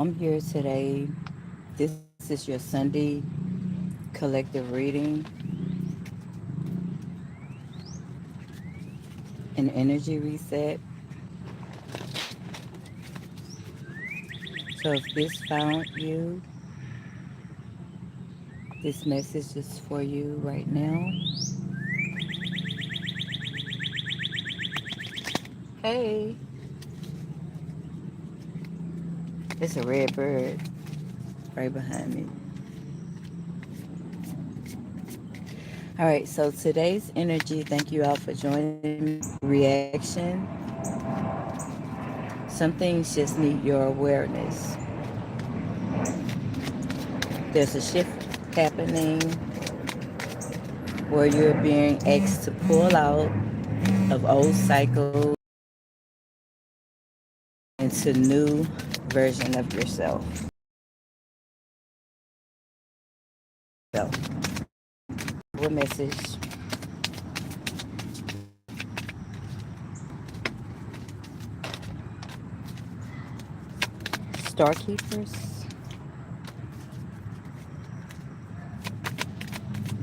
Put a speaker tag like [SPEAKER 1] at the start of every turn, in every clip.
[SPEAKER 1] I'm here today. This is your Sunday collective reading and energy reset. So if this found you, this message is for you right now. Hey, it's a red bird right behind me. All right, so today's energy, thank you all for joining me. Reaction. Some things just need your awareness. There's a shift happening where you're being asked to pull out of old cycles into new version of yourself. So, what message? Star Keepers.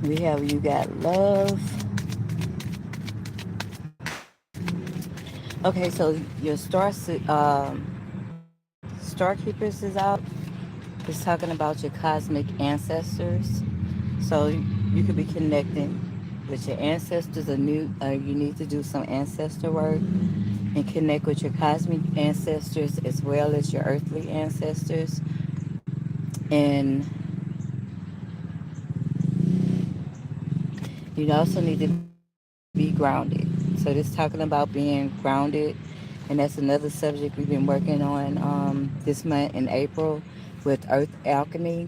[SPEAKER 1] We have you got love. Okay, so your Star Keepers is out. It's talking about your cosmic ancestors. So you could be connecting with your ancestors. You need to do some ancestor work and connect with your cosmic ancestors as well as your earthly ancestors. And you also need to be grounded. So this talking about being grounded, and that's another subject we've been working on this month in April with Earth Alchemy.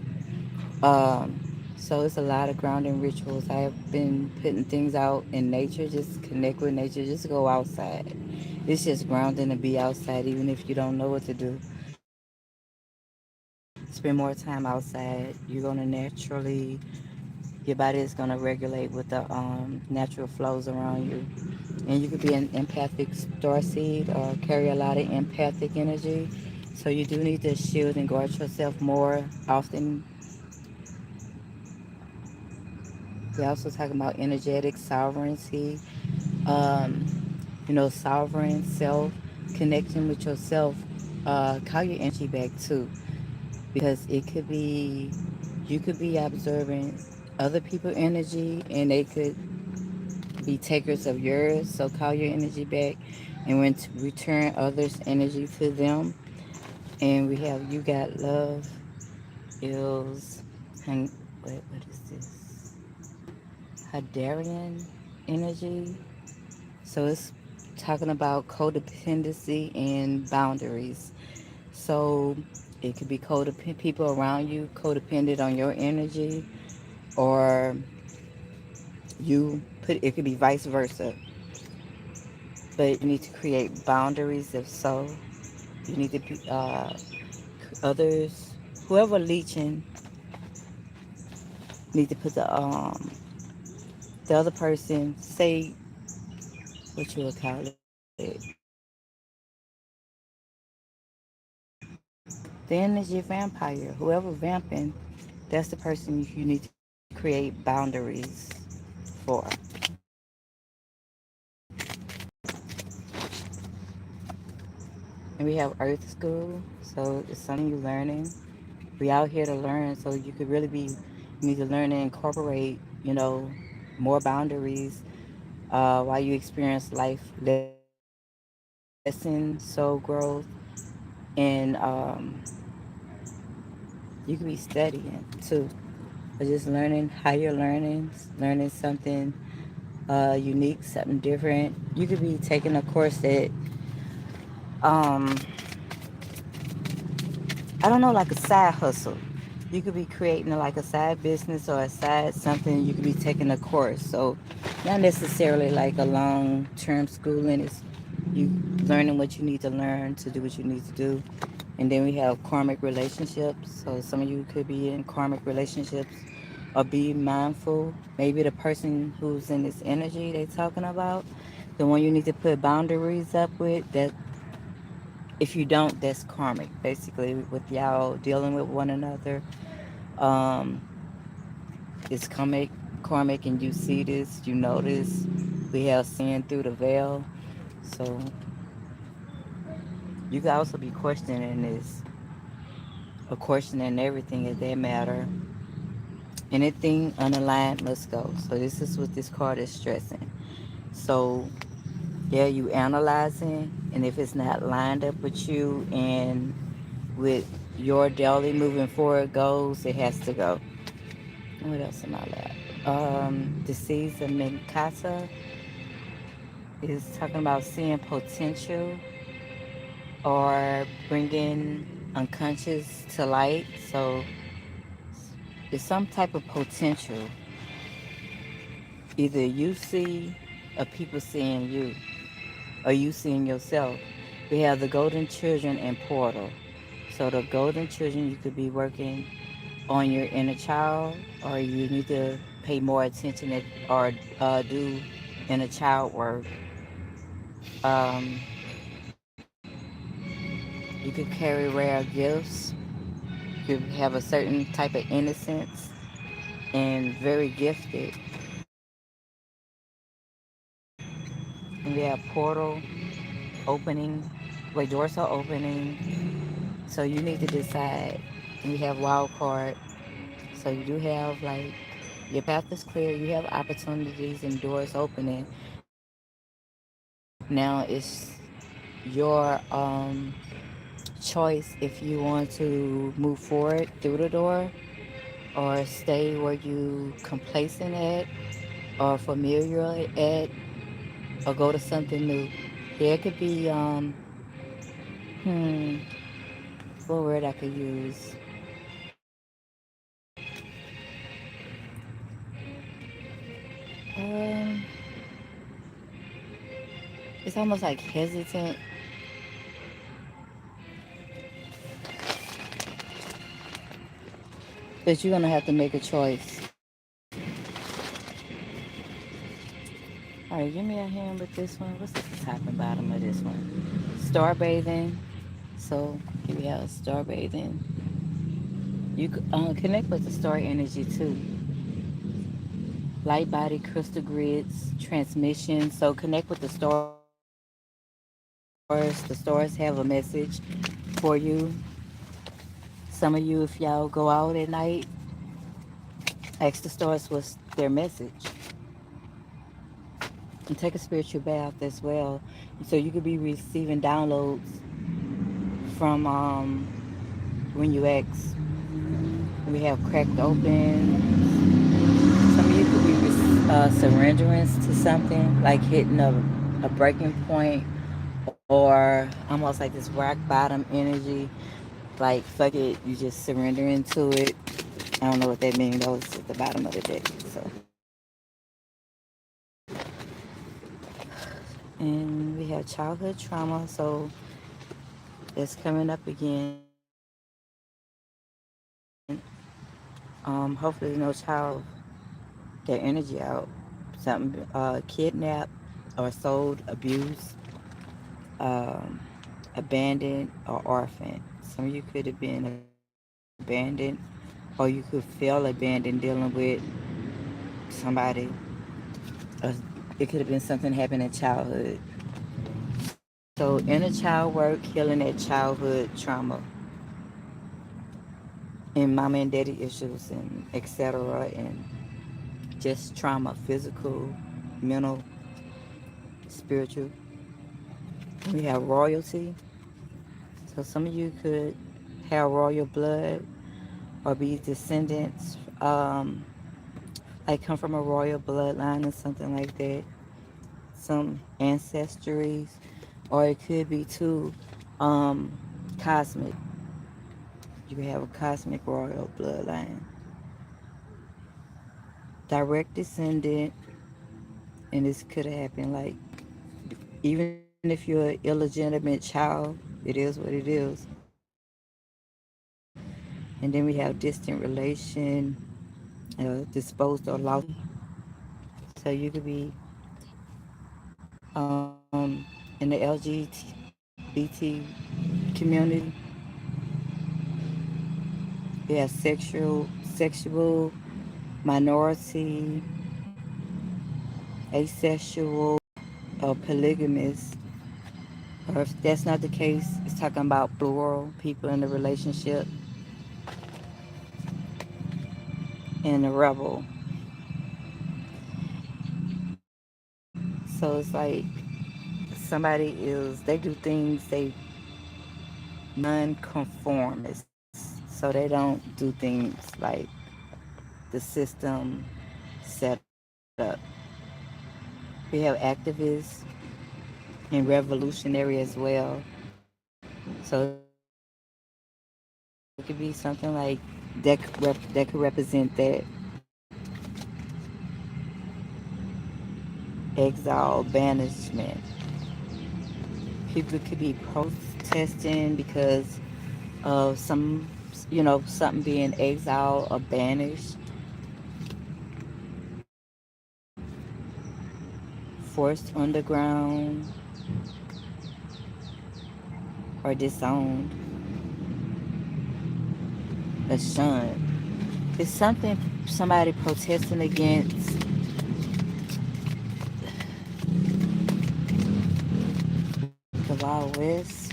[SPEAKER 1] So it's a lot of grounding rituals. I have been putting things out in nature, just connect with nature, just go outside. It's just grounding to be outside, even if you don't know what to do. Spend more time outside. You're gonna naturally, your body is gonna regulate with the natural flows around you. And you could be an empathic star seed or carry a lot of empathic energy. So you do need to shield and guard yourself more often. We're also talking about energetic sovereignty. Um, sovereign self, connection with yourself. Call your energy back too, because it could be, you could be observing other people's energy and they could be takers of yours. So call your energy back and when to return others' energy to them. And we have you got love, ills, and what is this? Hadarian energy. So it's talking about codependency and boundaries. So it could be codependent people around you, codependent on your energy, or it could be vice versa. But you need to create boundaries if so. You need to be others, whoever leeching, need to put the other person, say what you would call it, then is your vampire. Whoever vamping, that's the person you need to create boundaries for. And we have Earth School, so it's something you're learning. We out here to learn, so you could really be, you need to learn and incorporate, more boundaries while you experience life lessons, soul growth, and you could be studying too. But just learning how you're learning something unique, something different. You could be taking a course that, um, I don't know, like a side hustle. You could be creating like a side business or a side something. You could be taking a course. So not necessarily like a long-term schooling. It's you learning what you need to learn to do what you need to do. And then we have karmic relationships. So some of you could be in karmic relationships or be mindful. Maybe the person who's in this energy they talking about, the one you need to put boundaries up with, that If you don't, that's karmic. Basically, with y'all dealing with one another, um, it's karmic, and you see this, you notice. We have sin through the veil, so you could also be questioning this, or questioning everything of that matter. Anything unaligned must go. So this is what this card is stressing. So yeah, you analyzing, and if it's not lined up with you and with your daily moving forward goals, it has to go. What else am I left? The seeds of Minkasa is talking about seeing potential or bringing unconscious to light. So there's some type of potential. Either you see or people seeing you, or you seeing yourself. We have the golden children and portal. So the golden children, you could be working on your inner child, or you need to pay more attention at, or do inner child work. Um, you could carry rare gifts. You could have a certain type of innocence and very gifted. And we have portal opening, where doors are opening. So you need to decide. And we have wild card. So you do have like your path is clear. You have opportunities and doors opening. Now it's your choice if you want to move forward through the door or stay where you complacent at or familiar at or go to something new. There could be hmm what word I could use. Um it's almost like hesitant, but you're gonna have to make a choice. All right, give me a hand with this one. What's the top and bottom of this one? Star bathing. So here we have star bathing. You connect with the star energy too. Light body crystal grids, transmission. So connect with the stars. The stars have a message for you. Some of you, if y'all go out at night, ask the stars what's their message, and take a spiritual bath as well. So you could be receiving downloads from when you ask. We have cracked open. Some of you could be surrenderance to something, like hitting a breaking point, or almost like this rock bottom energy. Like, fuck it, you just surrendering to it. I don't know what that means. That was at the bottom of the deck. So, and we have childhood trauma. So, it's coming up again. Hopefully, no child their energy out. Something kidnapped or sold, abused, um, abandoned, or orphaned. Some of you could have been abandoned, or you could feel abandoned dealing with somebody. Or it could have been something happened in childhood. So inner child work, healing that childhood trauma, and mama and daddy issues, and etc. And just trauma, physical, mental, spiritual. We have royalty. So some of you could have royal blood or be descendants, like come from a royal bloodline or something like that. Some ancestries, or it could be too um, cosmic. You could have a cosmic royal bloodline, direct descendant, and this could have happened. Like even if you're an illegitimate child, it is what it is. And then we have distant relation, disposed or lost family. So you could be in the LGBT community. We have sexual minority, asexual, or polygamous. Or if that's not the case, it's talking about plural people in the relationship and a rebel. So it's like somebody is, they do things, they non-conformists. So they don't do things like the system set up. We have activists and revolutionary as well. So it could be something like that that could represent that. Exile, banishment. People could be protesting because of something being exiled or banished, forced underground, or disowned, or shunned. It's something somebody protesting against the Wild West.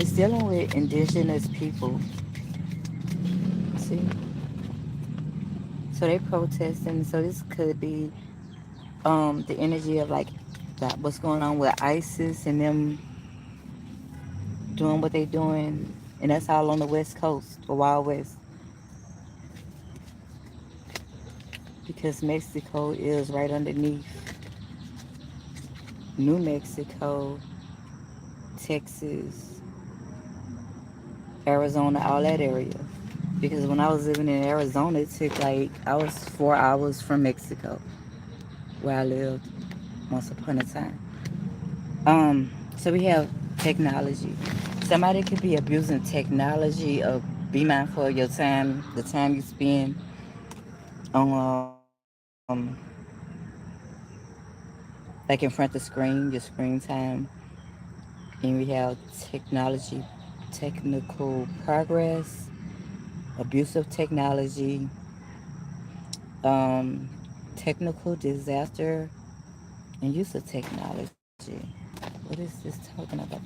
[SPEAKER 1] It's dealing with indigenous people. See? So they protesting. So this could be the energy of like that what's going on with ISIS and them doing what they doing, and that's all on the West Coast, the Wild West, because Mexico is right underneath New Mexico, Texas, Arizona, all that area. Because when I was living in Arizona, it took like I was 4 hours from Mexico, where I lived once upon a time. So we have technology. Somebody could be abusing technology, or be mindful of your time, the time you spend on like in front of the screen, your screen time. And we have technology, technical progress, abuse of technology, um, technical disaster, and use of technology. What is this talking about?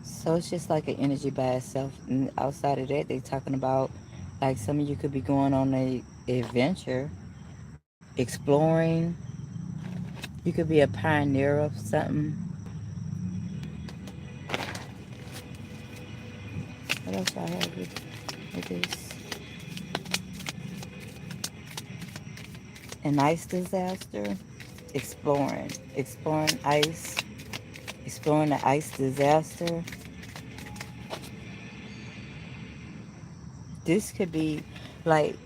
[SPEAKER 1] So it's just like an energy by itself. And outside of that, they talking about like some of you could be going on a adventure, exploring. You could be a pioneer of something. What else I have with this? An ice disaster, exploring ice, exploring the ice disaster. This could be like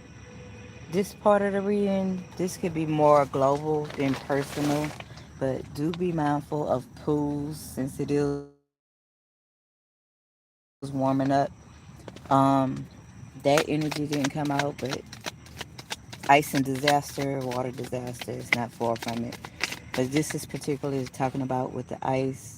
[SPEAKER 1] this part of the reading. This could be more global than personal, but do be mindful of pools since it is warming up. Um, that energy didn't come out, but ice and disaster, water disaster is not far from it. But this is particularly talking about with the ice.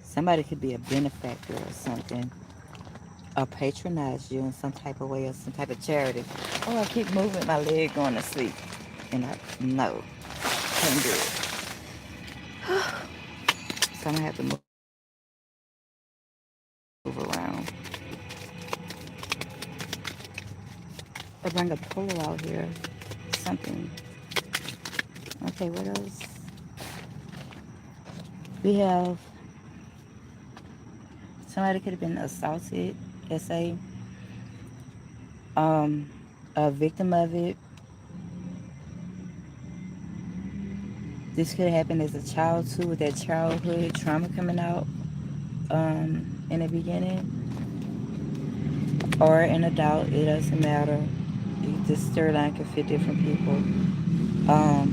[SPEAKER 1] Somebody could be a benefactor or something, or patronize you in some type of way or some type of charity. Oh, I keep moving my leg going to sleep. And I, no, can't do it. So I'm going to have to move around. I bring a pillow out here. Something. Okay, what else? We have somebody could have been assaulted, SA, um, a victim of it. This could happen as a child too, with that childhood trauma coming out in the beginning, or an adult. It doesn't matter. This storyline can fit different people. Um,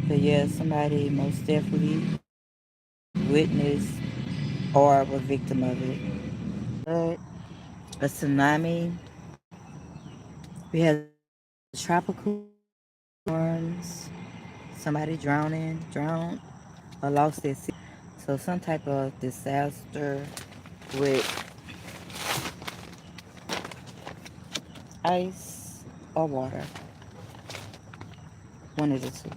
[SPEAKER 1] but yeah, somebody most definitely witnessed or were victim of it. But a tsunami, We have the tropical storms, somebody drowned or lost their city. So some type of disaster with ice or water, one of the two.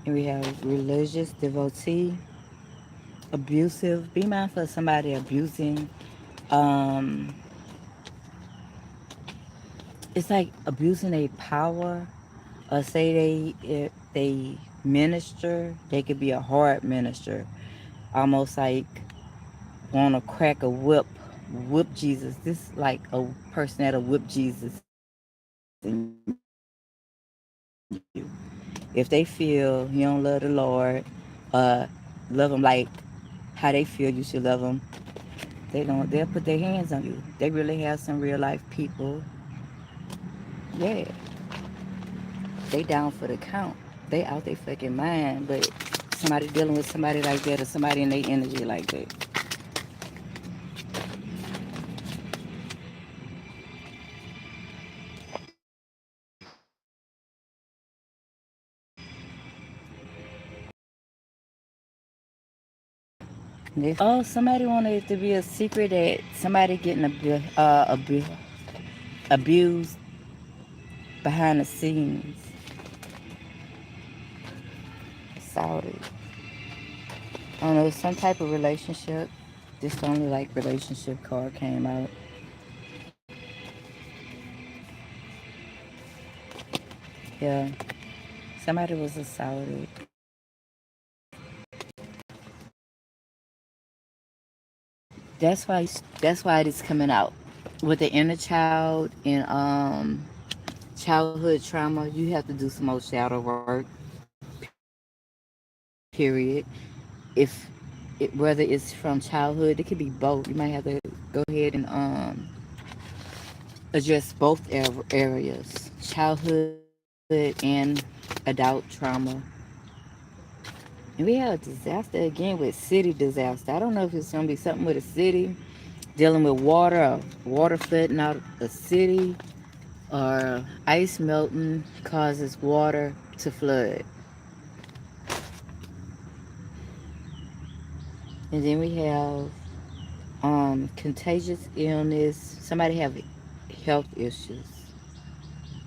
[SPEAKER 1] And we have religious devotee, abusive. Be mindful of somebody abusing. Um, it's like abusing a power. Or say if they minister, they could be a hard minister, almost like want to crack a whip Jesus. This is like a person that'll whip Jesus in you. If they feel you don't love the Lord, love them like how they feel you should love them, they'll put their hands on you. They really have some real life people. Yeah, they down for the count. They out they fucking mind, but somebody dealing with somebody like that or somebody in their energy like that. Oh, somebody wanted it to be a secret that somebody getting abused behind the scenes. Saudi. I don't know, some type of relationship. This only like relationship card came out. Yeah, somebody was a Saudi. That's why it is coming out with the inner child and childhood trauma. You have to do some more shadow work. Period. If whether it's from childhood, it could be both. You might have to go ahead and address both areas, childhood and adult trauma. And we have a disaster again with city disaster. I don't know if it's gonna be something with a city dealing with water, or water flooding out a city, or ice melting causes water to flood. And then we have contagious illness. Somebody have health issues,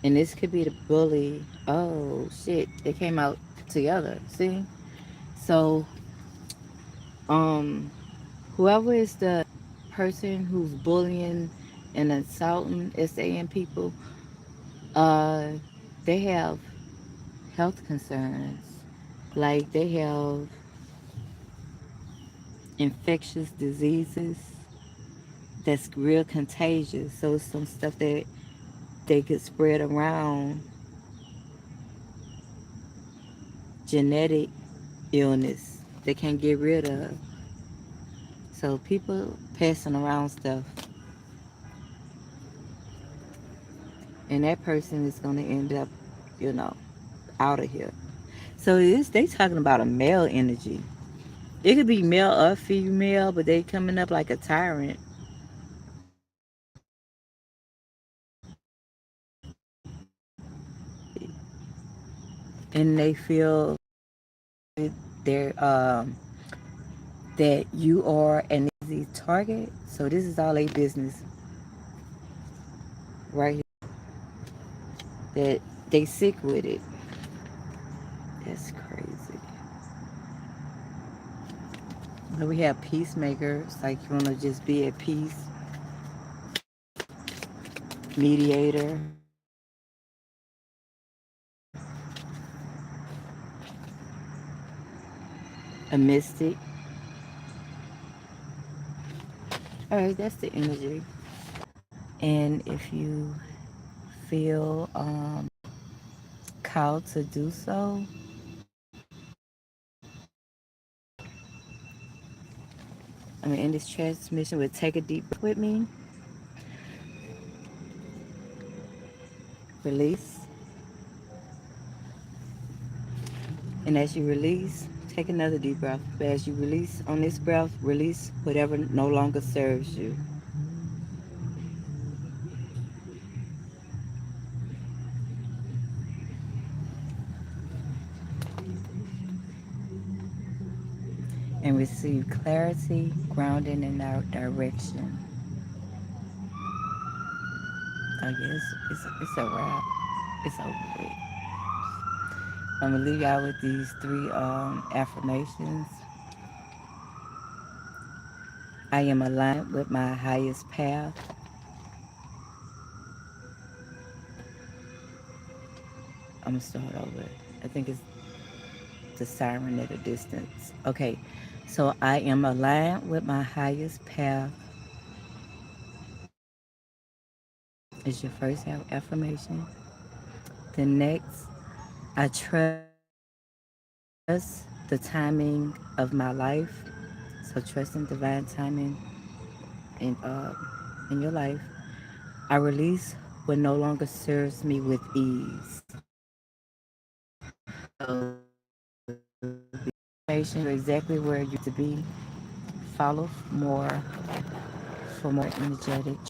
[SPEAKER 1] and this could be the bully. Oh shit! They came out together. See, so um, whoever is the person who's bullying and assaulting SAN people, uh, they have health concerns. Like they have infectious diseases that's real contagious. So it's some stuff that they could spread around, genetic illness they can't get rid of. So people passing around stuff, and that person is going to end up, you know, out of here. So this they talking about a male energy. It could be male or female, but they coming up like a tyrant, and they feel they're that you are an easy target. So this is all a business right here. That they sick with it. That's crazy. But we have peacemakers, like you want to just be at peace, mediator, a mystic. All right, that's the energy. And if you feel called to do so, I mean, in this transmission, would take a deep breath with me, release, and as you release, take another deep breath. But as you release on this breath, release whatever no longer serves you. and receive clarity, grounding, and direction. Oh yeah, it's a wrap. It's over with. I'm gonna leave y'all with these three affirmations. I am aligned with my highest path. I'm gonna start over. I think it's the siren at a distance. Okay, so I am aligned with my highest path is your first affirmation. The next, I trust the timing of my life. So trusting divine timing in in your life. I release what no longer serves me with ease. So you're exactly where you need to be. Follow more for more energetic